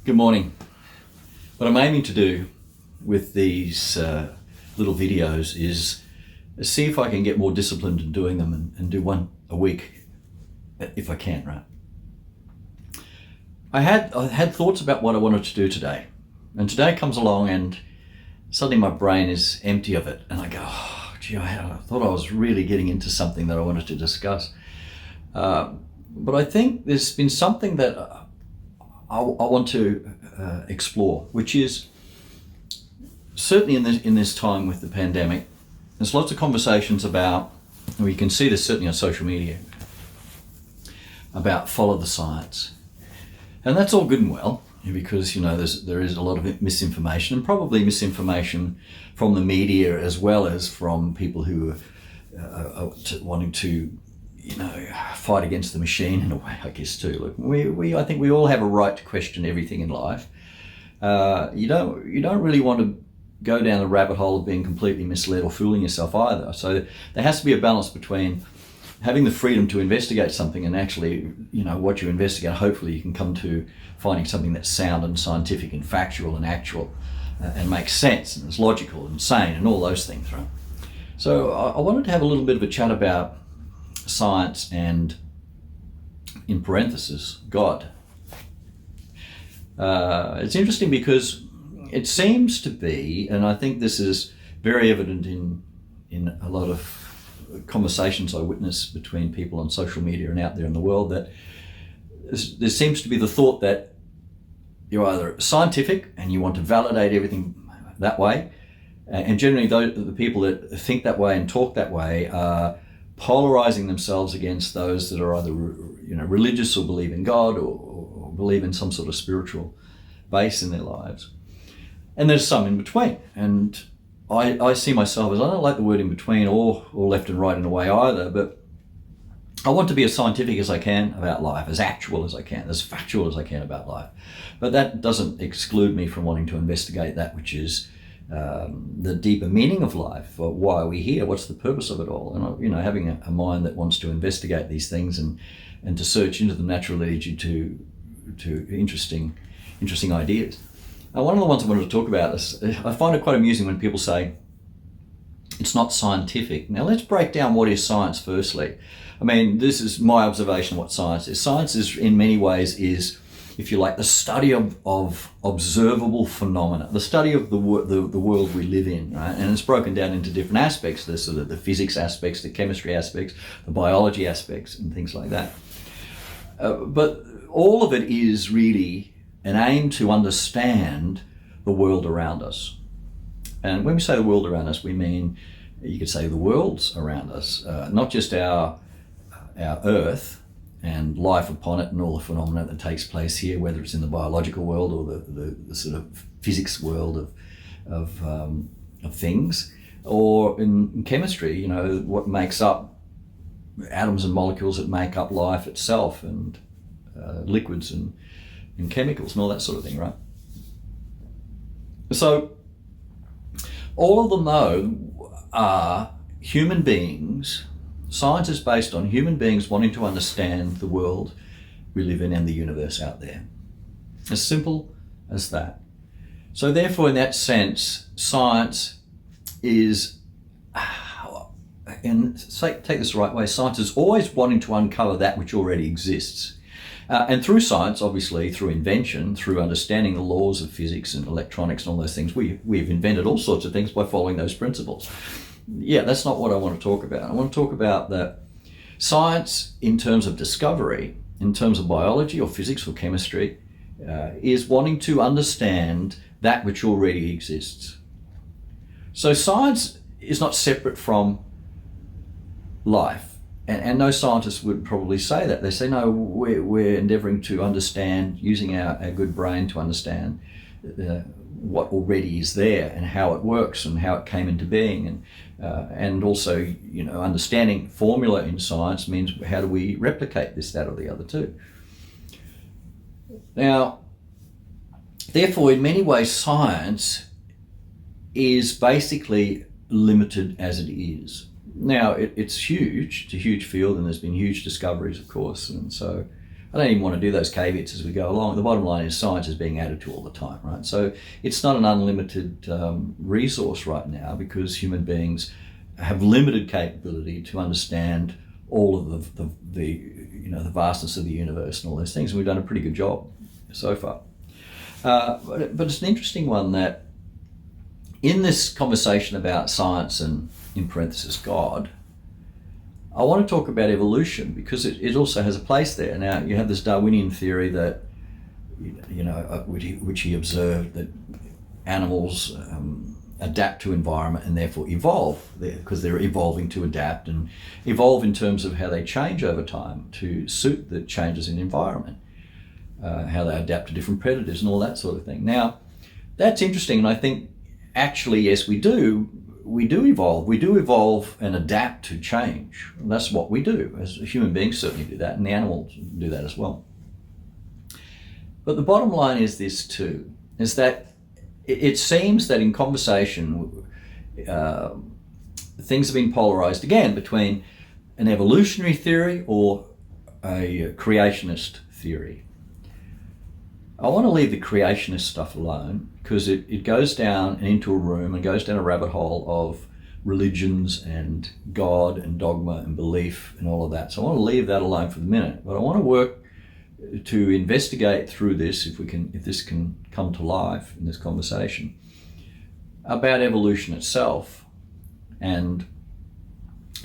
Good morning. What I'm aiming to do with these little videos is see if I can get more disciplined in doing them and do one a week if I can, right? I had thoughts about what I wanted to do today, and today comes along and suddenly my brain is empty of it, and I go, oh, gee, I thought I was really getting into something that I wanted to discuss. But I think there's been something that I want to explore, which is certainly in this time with the pandemic, there's lots of conversations about, and we can see this certainly on social media, about follow the science. And that's all good and well, because there is a lot of misinformation, and probably misinformation from the media as well as from people who are wanting to fight against the machine in a way, I guess, too. Look, I think we all have a right to question everything in life. You don't really want to go down the rabbit hole of being completely misled or fooling yourself either. So there has to be a balance between having the freedom to investigate something and actually, what you investigate, hopefully you can come to finding something that's sound and scientific and factual and actual and makes sense and is logical and sane and all those things, right? So I wanted to have a little bit of a chat about science and, in parenthesis, God. It's interesting because it seems to be, and I think this is very evident in a lot of conversations I witness between people on social media and out there in the world, that there seems to be the thought that you're either scientific and you want to validate everything that way, and generally the people that think that way and talk that way are polarizing themselves against those that are either religious or believe in God or believe in some sort of spiritual base in their lives. And there's some in between. And I see myself as, I don't like the word in between or left and right in a way either, but I want to be as scientific as I can about life, as actual as I can, as factual as I can about life. But that doesn't exclude me from wanting to investigate that which is the deeper meaning of life. Why are we here? What's the purpose of it all? And having a mind that wants to investigate these things and to search into them naturally leads you to interesting ideas. One of the ones I wanted to talk about is, I find it quite amusing when people say it's not scientific. Now let's break down what is science firstly. I mean, this is my observation of what science is. Science is, in many ways, is, if you like, the study of observable phenomena, the study of the world we live in, right? And it's broken down into different aspects, the physics aspects, the chemistry aspects, the biology aspects, and things like that. But all of it is really an aim to understand the world around us. And when we say the world around us, we mean, you could say, the worlds around us, not just our Earth and life upon it and all the phenomena that takes place here, whether it's in the biological world or the sort of physics world of things, or in chemistry, what makes up atoms and molecules that make up life itself, and liquids and chemicals and all that sort of thing, right? So all of them, though, are human beings. Science is based on human beings wanting to understand the world we live in and the universe out there. As simple as that. So therefore, in that sense, science is, and take this the right way, science is always wanting to uncover that which already exists. And through science, obviously, through invention, through understanding the laws of physics and electronics and all those things, we've invented all sorts of things by following those principles. Yeah, that's not what I want to talk about. I want to talk about that science, in terms of discovery, in terms of biology or physics or chemistry, is wanting to understand that which already exists. So science is not separate from life. And no scientist would probably say that. They say, no, we're endeavoring to understand, using our good brain to understand what already is there and how it works and how it came into being. And also, understanding formula in science means, how do we replicate this, that, or the other too? Now, therefore, in many ways, science is basically limited as it is. Now, it's huge. It's a huge field, and there's been huge discoveries, of course. And so I don't even want to do those caveats as we go along. The bottom line is science is being added to all the time, right? So it's not an unlimited resource right now, because human beings have limited capability to understand all of the vastness of the universe and all those things. And we've done a pretty good job so far. But it's an interesting one that in this conversation about science and, in parenthesis, God, I want to talk about evolution, because it also has a place there. Now, you have this Darwinian theory that, which he observed, that animals adapt to environment and therefore evolve, because they're evolving to adapt, and evolve in terms of how they change over time to suit the changes in environment, how they adapt to different predators and all that sort of thing. Now, that's interesting, and I think actually, yes, we do evolve. We do evolve and adapt to change. And that's what we do. As human beings certainly do that, and the animals do that as well. But the bottom line is this too, is that it seems that in conversation, things have been polarized again between an evolutionary theory or a creationist theory. I want to leave the creationist stuff alone, because it goes down into a room and goes down a rabbit hole of religions and God and dogma and belief and all of that. So I want to leave that alone for the minute. But I want to work to investigate through this, if this can come to life in this conversation, about evolution itself and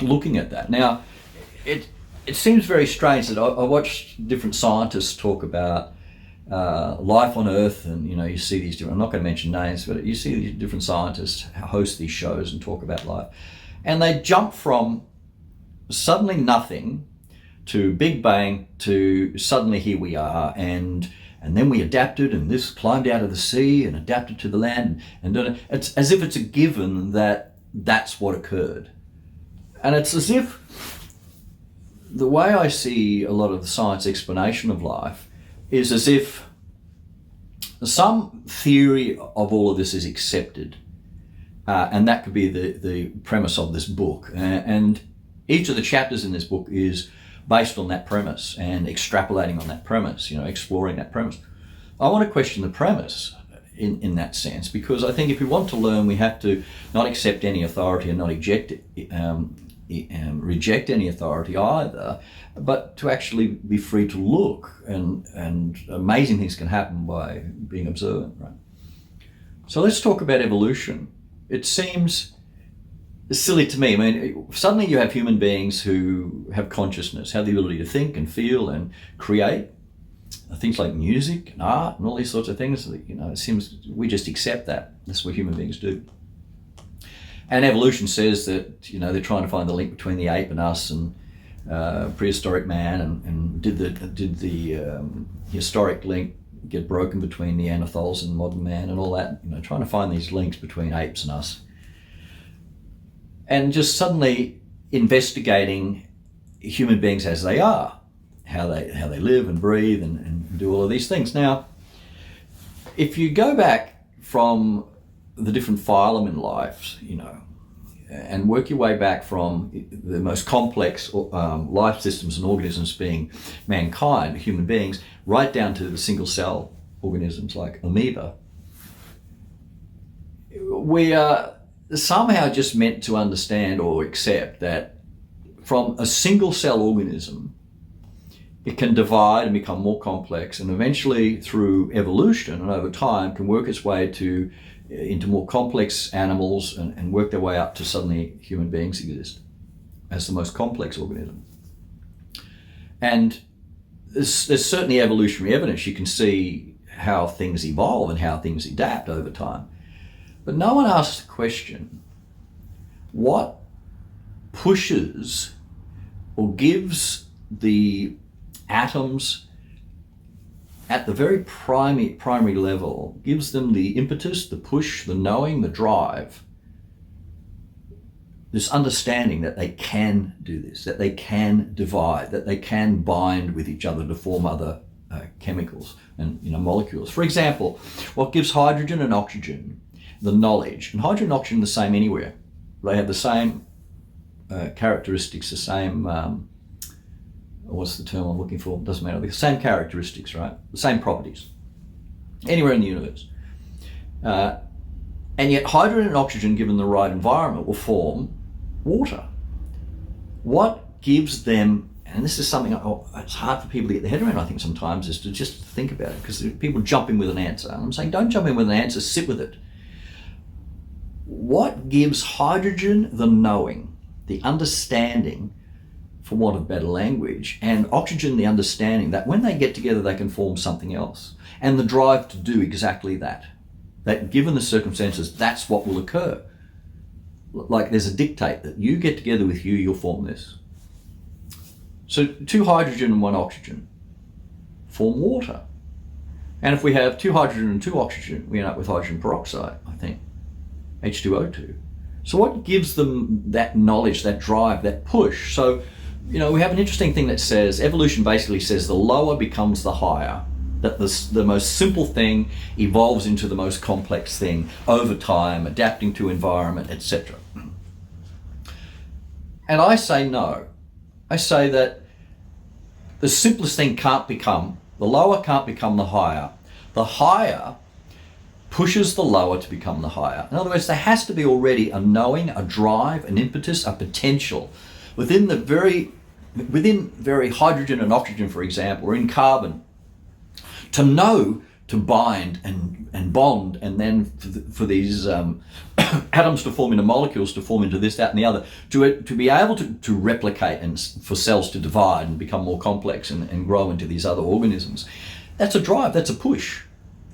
looking at that. Now, it seems very strange that I watched different scientists talk about life on Earth, and you see these different, I'm not going to mention names, but you see these different scientists host these shows and talk about life, and they jump from suddenly nothing to Big Bang to suddenly here we are, and then we adapted, and this climbed out of the sea and adapted to the land, and it's as if it's a given that that's what occurred. And it's as if the way I see a lot of the science explanation of life is as if some theory of all of this is accepted, and that could be the premise of this book. And each of the chapters in this book is based on that premise and extrapolating on that premise, exploring that premise. I want to question the premise in that sense, because I think if we want to learn, we have to not accept any authority and not reject any authority either, but to actually be free to look, and amazing things can happen by being observant, right? So let's talk about evolution. It seems silly to me. I mean, suddenly you have human beings who have consciousness, have the ability to think and feel and create things like music and art and all these sorts of things. It seems we just accept that. That's what human beings do. And evolution says that, they're trying to find the link between the ape and us, and prehistoric man, and did the historic link get broken between Neanderthals and modern man and all that, trying to find these links between apes and us. And just suddenly investigating human beings as they are, how they live and breathe and do all of these things. Now, if you go back from the different phylum in life, and work your way back from the most complex life systems and organisms being mankind, human beings, right down to the single cell organisms like amoeba, we are somehow just meant to understand or accept that from a single cell organism, it can divide and become more complex, and eventually through evolution and over time can work its way into more complex animals and work their way up to suddenly human beings exist as the most complex organism. And there's certainly evolutionary evidence. You can see how things evolve and how things adapt over time. But no one asks the question, what pushes or gives the atoms at the very primary level, gives them the impetus, the push, the knowing, the drive, this understanding that they can do this, that they can divide, that they can bind with each other to form other chemicals and molecules. For example, what gives hydrogen and oxygen the knowledge, and hydrogen and oxygen are the same anywhere. They have the same characteristics, the same what's the term I'm looking for? Doesn't matter. The same characteristics, right? The same properties. Anywhere in the universe. And yet hydrogen and oxygen, given the right environment, will form water. What gives them, and this is something it's hard for people to get their head around, I think, sometimes, is to just think about it, because people jump in with an answer. And I'm saying, don't jump in with an answer, sit with it. What gives hydrogen the knowing, the understanding, for want of better language, and oxygen the understanding that when they get together they can form something else, and the drive to do exactly that, that given the circumstances, that's what will occur. Like there's a dictate that you get together with you, you'll form this. So 2 hydrogen and 1 oxygen form water. And if we have 2 hydrogen and 2 oxygen, we end up with hydrogen peroxide, I think, H2O2. So what gives them that knowledge, that drive, that push? So, we have an interesting thing that says, evolution basically says the lower becomes the higher, that the most simple thing evolves into the most complex thing over time, adapting to environment, etc. And I say no. I say that the simplest thing the lower can't become the higher. The higher pushes the lower to become the higher. In other words, there has to be already a knowing, a drive, an impetus, a potential within very hydrogen and oxygen, for example, or in carbon, to know to bind and bond, and then for these atoms to form into molecules, to form into this, that, and the other, to be able to replicate, and for cells to divide and become more complex and grow into these other organisms. That's a drive, that's a push.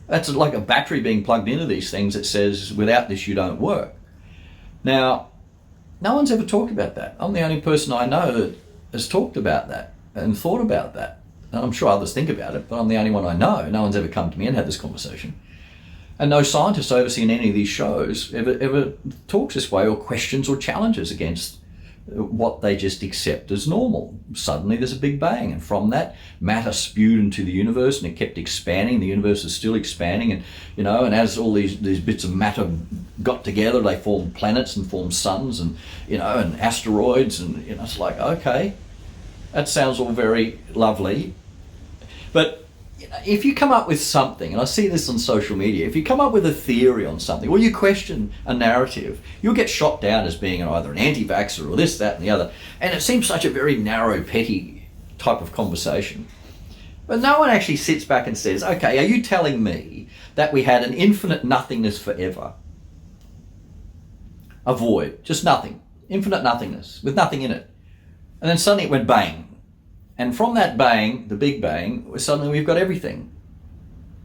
That's like a battery being plugged into these things that says, without this you don't work. Now, no one's ever talked about that. I'm the only person I know that has talked about that and thought about that. And I'm sure others think about it, but I'm the only one I know. No one's ever come to me and had this conversation. And no scientist overseeing any of these shows ever talks this way, or questions or challenges against what they just accept as normal. Suddenly there's a big bang, and from that, matter spewed into the universe, and it kept expanding. The universe is still expanding, and and as all these bits of matter got together, they formed planets and formed suns, and and asteroids, and it's like, okay, that sounds all very lovely, but if you come up with something, and I see this on social media, if you come up with a theory on something, or you question a narrative, you'll get shot down as being either an anti-vaxxer or this, that, and the other. And it seems such a very narrow, petty type of conversation. But no one actually sits back and says, okay, are you telling me that we had an infinite nothingness forever? A void, just nothing, infinite nothingness with nothing in it. And then suddenly it went bang. And from that bang, the Big Bang, suddenly we've got everything.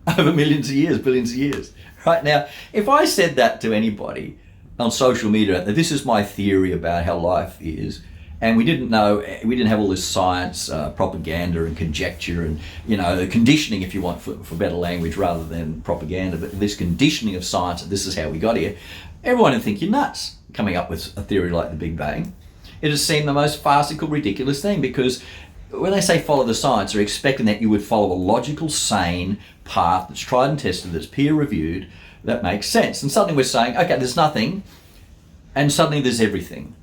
Over millions of years, billions of years. Right now, if I said that to anybody on social media, that this is my theory about how life is, and we didn't have all this science, propaganda and conjecture and, the conditioning, if you want, for better language rather than propaganda, but this conditioning of science, and this is how we got here, everyone would think you're nuts coming up with a theory like the Big Bang. It has seemed the most farcical, ridiculous thing, because when they say follow the science, they're expecting that you would follow a logical, sane path that's tried and tested, that's peer-reviewed, that makes sense. And suddenly we're saying, okay, there's nothing, and suddenly there's everything.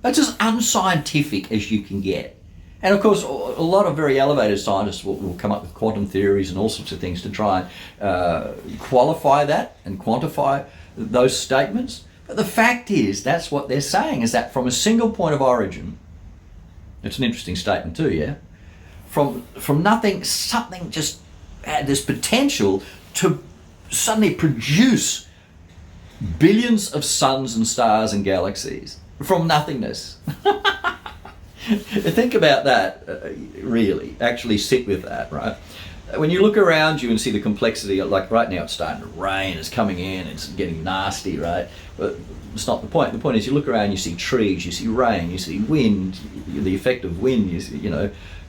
That's as unscientific as you can get. And of course, a lot of very elevated scientists will come up with quantum theories and all sorts of things to try and qualify that and quantify those statements. But the fact is, that's what they're saying, is that from a single point of origin, it's an interesting statement too, yeah? From nothing, something just had this potential to suddenly produce billions of suns and stars and galaxies from nothingness. Think about that, really. Actually sit with that, right? When you look around you and see the complexity, like right now it's starting to rain, it's coming in, it's getting nasty, right? But it's not the point. The point is you look around, you see trees, you see rain, you see wind, the effect of wind, you see,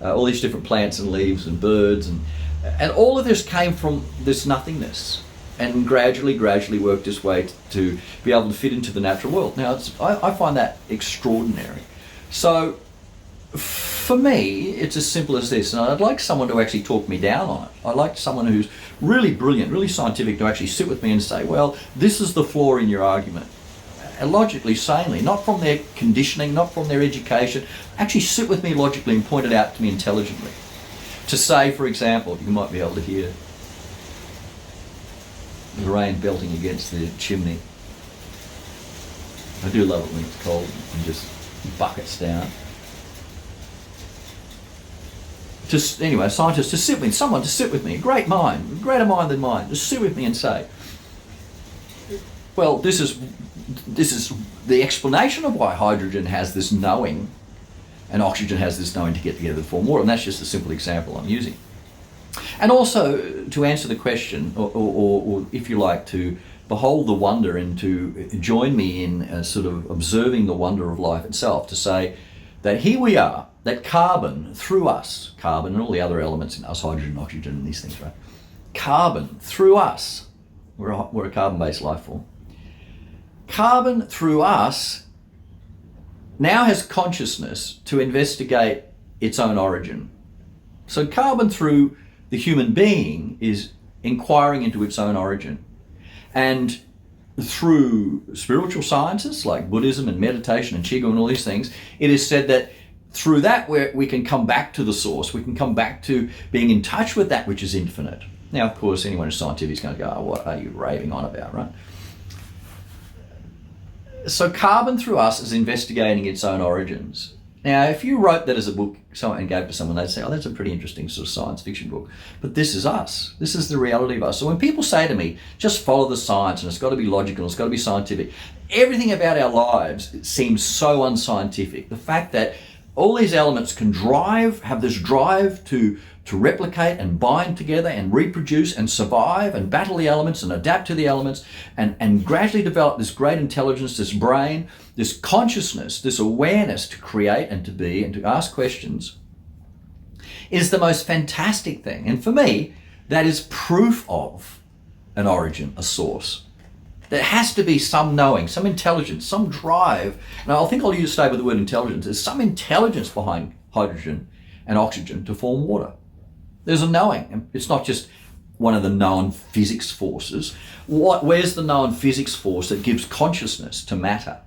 all these different plants and leaves and birds, and all of this came from this nothingness, and gradually worked its way to be able to fit into the natural world. Now, I find that extraordinary. So, for me, it's as simple as this, and I'd like someone to actually talk me down on it. I'd like someone who's really brilliant, really scientific, to actually sit with me and say, well, this is the flaw in your argument. logically, sanely, not from their conditioning, not from their education. Actually sit with me logically and point it out to me intelligently. To say, for example, you might be able to hear the rain belting against the chimney. I do love it when it's cold and just buckets down. Anyway, scientists to sit with me, someone to sit with me, a great mind, a greater mind than mine, to sit with me and say, well, this is the explanation of why hydrogen has this knowing and oxygen has this knowing to get together to form water, and that's just a simple example I'm using. And also to answer the question, or if you like, to behold the wonder and to join me in sort of observing the wonder of life itself, to say that here we are, that carbon through us, carbon and all the other elements in us, hydrogen, oxygen and these things, right? Carbon through us, we're a carbon-based life form. Carbon through us now has consciousness to investigate its own origin. So carbon through the human being is inquiring into its own origin. And through spiritual sciences like Buddhism and meditation and Qigong and all these things, it is said that through that we can come back to the source, we can come back to being in touch with that which is infinite. Now, of course, anyone who's scientific is going to go, oh, what are you raving on about, right? So carbon through us is investigating its own origins. Now, if you wrote that as a book and gave it to someone, they'd say, oh, that's a pretty interesting sort of science fiction book. But this is us. This is the reality of us. So when people say to me, just follow the science and it's got to be logical, it's got to be scientific, everything about our lives seems so unscientific. The fact that all these elements can have this drive to replicate and bind together and reproduce and survive and battle the elements and adapt to the elements and gradually develop this great intelligence, this brain, this consciousness, this awareness to create and to be and to ask questions is the most fantastic thing. And for me, that is proof of an origin, a source. There has to be some knowing, some intelligence, some drive. And I think I'll stay with the word intelligence. There's some intelligence behind hydrogen and oxygen to form water. There's a knowing. It's not just one of the known physics forces. Where's the known physics force that gives consciousness to matter?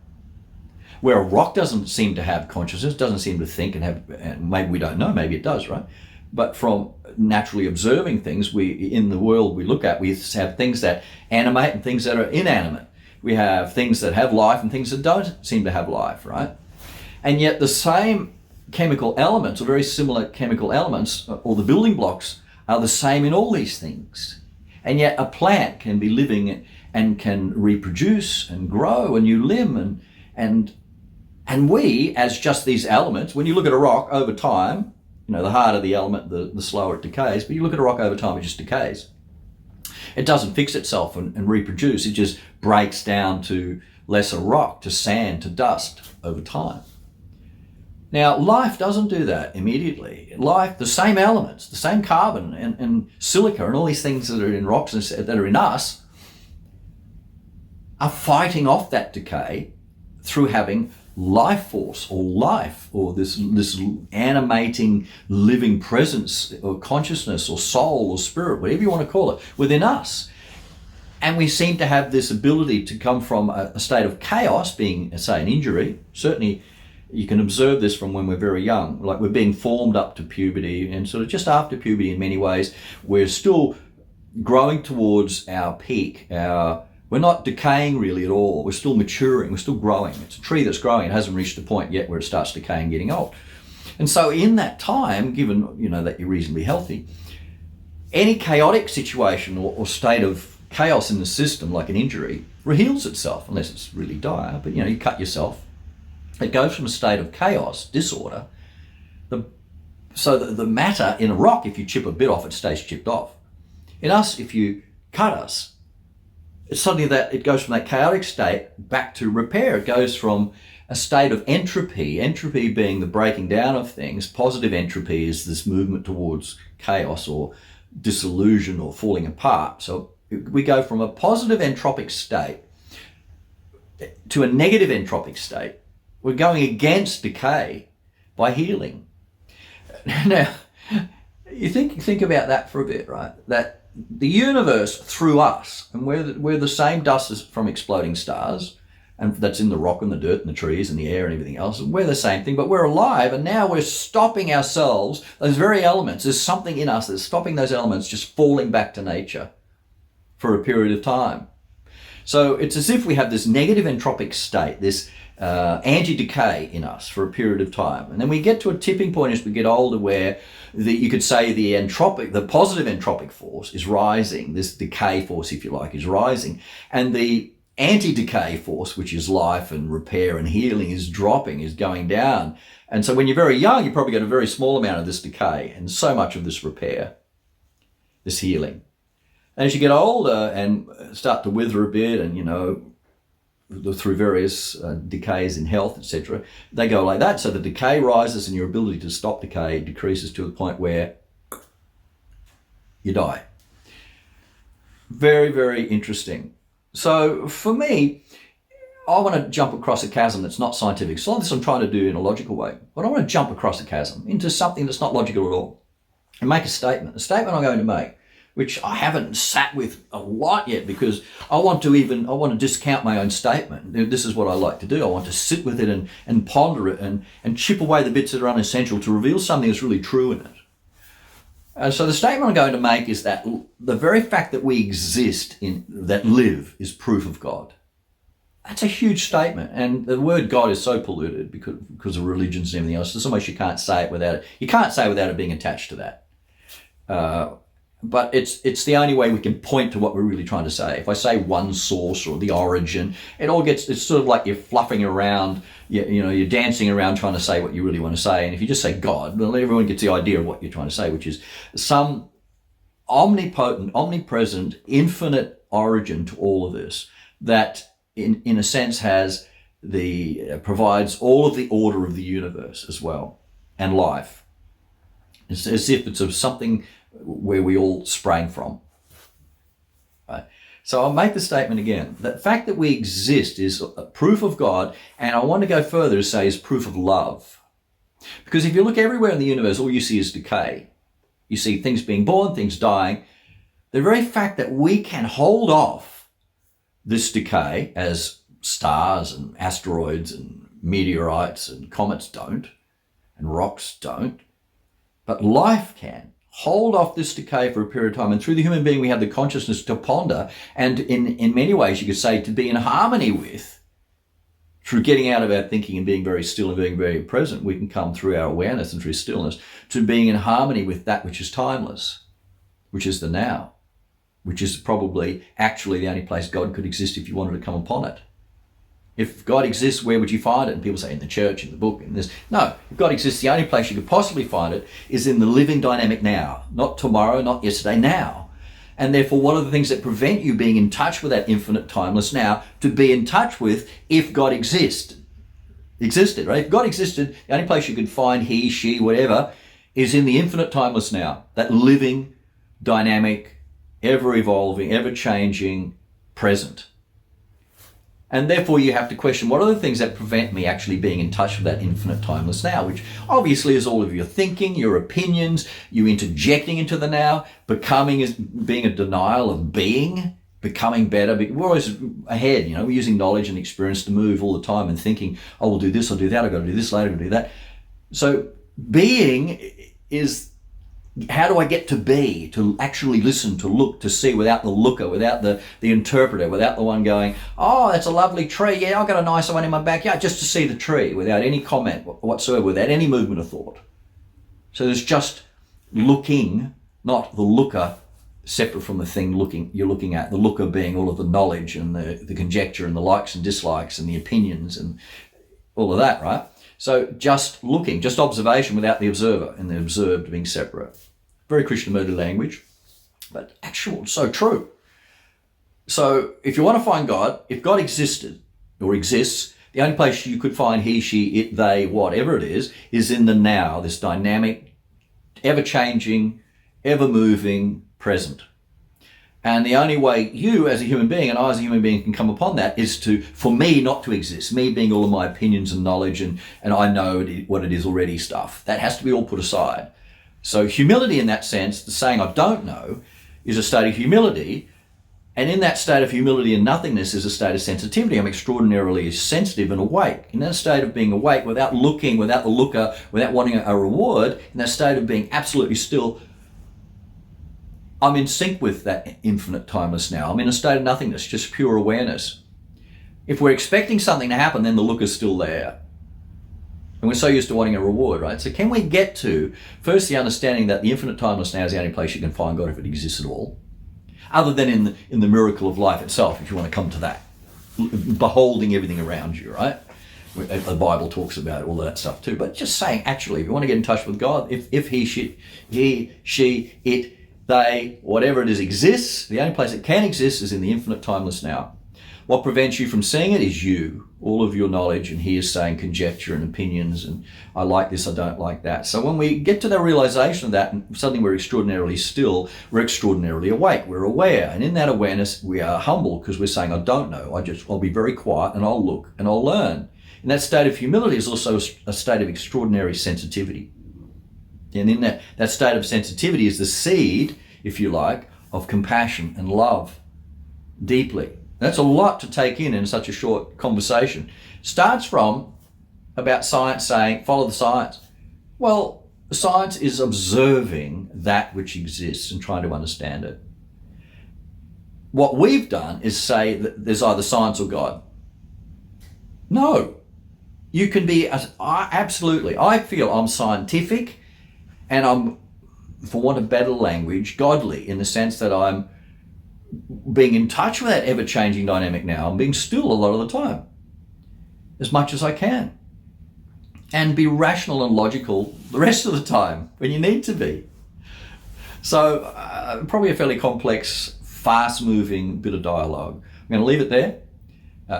Where a rock doesn't seem to have consciousness, doesn't seem to think and maybe we don't know, maybe it does, right? But from naturally observing things, in the world we look at, we have things that animate and things that are inanimate. We have things that have life and things that don't seem to have life, right? And yet the same chemical elements, or very similar chemical elements, or the building blocks are the same in all these things. And yet a plant can be living and can reproduce and grow a new limb and we, as just these elements, when you look at a rock over time, the harder the element, the slower it decays, but you look at a rock over time, it just decays. It doesn't fix itself and reproduce, it just breaks down to lesser rock, to sand, to dust over time. Now, life doesn't do that immediately. Life, the same elements, the same carbon and silica and all these things that are in rocks and that are in us are fighting off that decay through having life force or life or this animating living presence or consciousness or soul or spirit, whatever you want to call it, within us. And we seem to have this ability to come from a state of chaos, being, say, an injury. Certainly you can observe this from when we're very young, like we're being formed up to puberty, and sort of just after puberty in many ways, we're still growing towards our peak. We're not decaying really at all. We're still maturing. We're still growing. It's a tree that's growing. It hasn't reached a point yet where it starts decaying, getting old. And so in that time, given that you're reasonably healthy, any chaotic situation or state of chaos in the system, like an injury, heals itself, unless it's really dire. But you cut yourself. It goes from a state of chaos, disorder. So the matter in a rock, if you chip a bit off, it stays chipped off. In us, if you cut us, it's suddenly that it goes from that chaotic state back to repair. It goes from a state of entropy being the breaking down of things. Positive entropy is this movement towards chaos or dissolution or falling apart. So we go from a positive entropic state to a negative entropic state. We're going against decay by healing. Now, you think about that for a bit, right? That the universe through us, and we're the same dust as from exploding stars, and that's in the rock and the dirt and the trees and the air and everything else. We're the same thing, but we're alive, and now we're stopping ourselves, those very elements. There's something in us that's stopping those elements just falling back to nature for a period of time. So it's as if we have this negative entropic state, this anti-decay in us for a period of time. And then we get to a tipping point as we get older where you could say the positive entropic force is rising, this decay force, if you like, is rising, and the anti-decay force, which is life and repair and healing, is dropping, is going down. And so when you're very young, you probably get a very small amount of this decay and so much of this repair, this healing. And as you get older and start to wither a bit and, through various decays in health, etc., they go like that. So the decay rises and your ability to stop decay decreases to the point where you die. Very, very interesting. So for me, I want to jump across a chasm that's not scientific. So this I'm trying to do in a logical way. But I want to jump across a chasm into something that's not logical at all and make a statement. A statement I'm going to make, which I haven't sat with a lot yet because I want to discount my own statement. This is what I like to do. I want to sit with it and ponder it and chip away the bits that are unessential to reveal something that's really true in it. And so the statement I'm going to make is that the very fact that we exist, that live, is proof of God. That's a huge statement. And the word God is so polluted because of religions and everything else. It's almost you can't say it without it being attached to that. But it's the only way we can point to what we're really trying to say. If I say one source or the origin, it's sort of like you're fluffing around, you're dancing around trying to say what you really want to say. And if you just say God, well, everyone gets the idea of what you're trying to say, which is some omnipotent, omnipresent, infinite origin to all of this that in a sense provides all of the order of the universe as well and life. It's as if it's of something where we all sprang from. Right? So I'll make the statement again. The fact that we exist is a proof of God, and I want to go further to say is proof of love. Because if you look everywhere in the universe, all you see is decay. You see things being born, things dying. The very fact that we can hold off this decay, as stars and asteroids and meteorites and comets don't, and rocks don't, but life can hold off this decay for a period of time. And through the human being, we have the consciousness to ponder and in many ways, you could say, to be in harmony with. Through getting out of our thinking and being very still and being very present, we can come through our awareness and through stillness to being in harmony with that which is timeless, which is the now, which is probably actually the only place God could exist if you wanted to come upon it. If God exists, where would you find it? And people say in the church, in the book, in this. No, if God exists, the only place you could possibly find it is in the living dynamic now. Not tomorrow, not yesterday, now. And therefore, what are the things that prevent you being in touch with that infinite timeless now to be in touch with if God existed, right? If God existed, the only place you could find he, she, whatever, is in the infinite timeless now. That living, dynamic, ever-evolving, ever-changing present. And therefore you have to question, what are the things that prevent me actually being in touch with that infinite timeless now, which obviously is all of your thinking, your opinions, you interjecting into the now, becoming is being a denial of being, becoming better. We're always ahead, we're using knowledge and experience to move all the time and thinking, oh, we'll do this, I'll do that, I've got to do this later, I'll do that. So being is, how do I get to be, to actually listen, to look, to see without the looker, without the interpreter, without the one going, oh, that's a lovely tree. Yeah, I've got a nicer one in my backyard, just to see the tree without any comment whatsoever, without any movement of thought. So there's just looking, not the looker separate from the thing you're looking at, the looker being all of the knowledge and the conjecture and the likes and dislikes and the opinions and all of that, right? So just looking, just observation without the observer and the observed being separate. Very Krishnamurti language, but actual, so true. So if you want to find God, if God existed or exists, the only place you could find he, she, it, they, whatever it is in the now, this dynamic, ever-changing, ever-moving present. And the only way you as a human being and I as a human being can come upon that is for me not to exist, me being all of my opinions and knowledge and I know what it is already stuff. That has to be all put aside. So humility in that sense, the saying I don't know, is a state of humility. And in that state of humility and nothingness is a state of sensitivity. I'm extraordinarily sensitive and awake. In that state of being awake, without looking, without the looker, without wanting a reward, in that state of being absolutely still, I'm in sync with that infinite timeless now. I'm in a state of nothingness, just pure awareness. If we're expecting something to happen, then the looker's still there. And we're so used to wanting a reward, right? So can we get to, first, the understanding that the infinite timeless now is the only place you can find God if it exists at all, other than in the miracle of life itself, if you want to come to that, beholding everything around you, right? The Bible talks about all of that stuff too. But just saying, actually, if you want to get in touch with God, if he, she, it, they, whatever it is exists, the only place it can exist is in the infinite timeless now. What prevents you from seeing it is you, all of your knowledge, and he is saying conjecture and opinions, and I like this, I don't like that. So when we get to the realization of that, and suddenly we're extraordinarily still, we're extraordinarily awake, we're aware. And in that awareness, we are humble because we're saying, I don't know, I'll be very quiet and I'll look and I'll learn. And that state of humility is also a state of extraordinary sensitivity. And in that state of sensitivity is the seed, if you like, of compassion and love deeply. That's a lot to take in such a short conversation. Starts from about science saying, follow the science. Well, science is observing that which exists and trying to understand it. What we've done is say that there's either science or God. No. You can be, absolutely, I feel I'm scientific and I'm, for want of better language, godly, in the sense that I'm being in touch with that ever-changing dynamic now. I'm being still a lot of the time, as much as I can, and be rational and logical the rest of the time when you need to be. So probably a fairly complex, fast-moving bit of dialogue. I'm going to leave it there.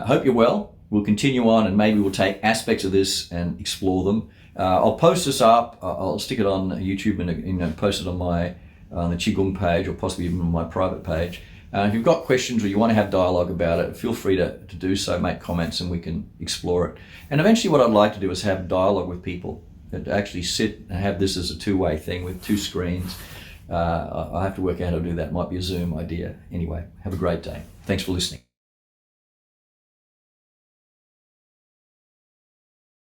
Hope you're well. We'll continue on, and maybe we'll take aspects of this and explore them. I'll post this up. I'll stick it on YouTube and post it on the Qigong page, or possibly even on my private page. If you've got questions or you want to have dialogue about it, feel free to do so, make comments, and we can explore it. And eventually what I'd like to do is have dialogue with people, and to actually sit and have this as a two-way thing with two screens. I have to work out how to do that. It might be a Zoom idea. Anyway, have a great day. Thanks for listening.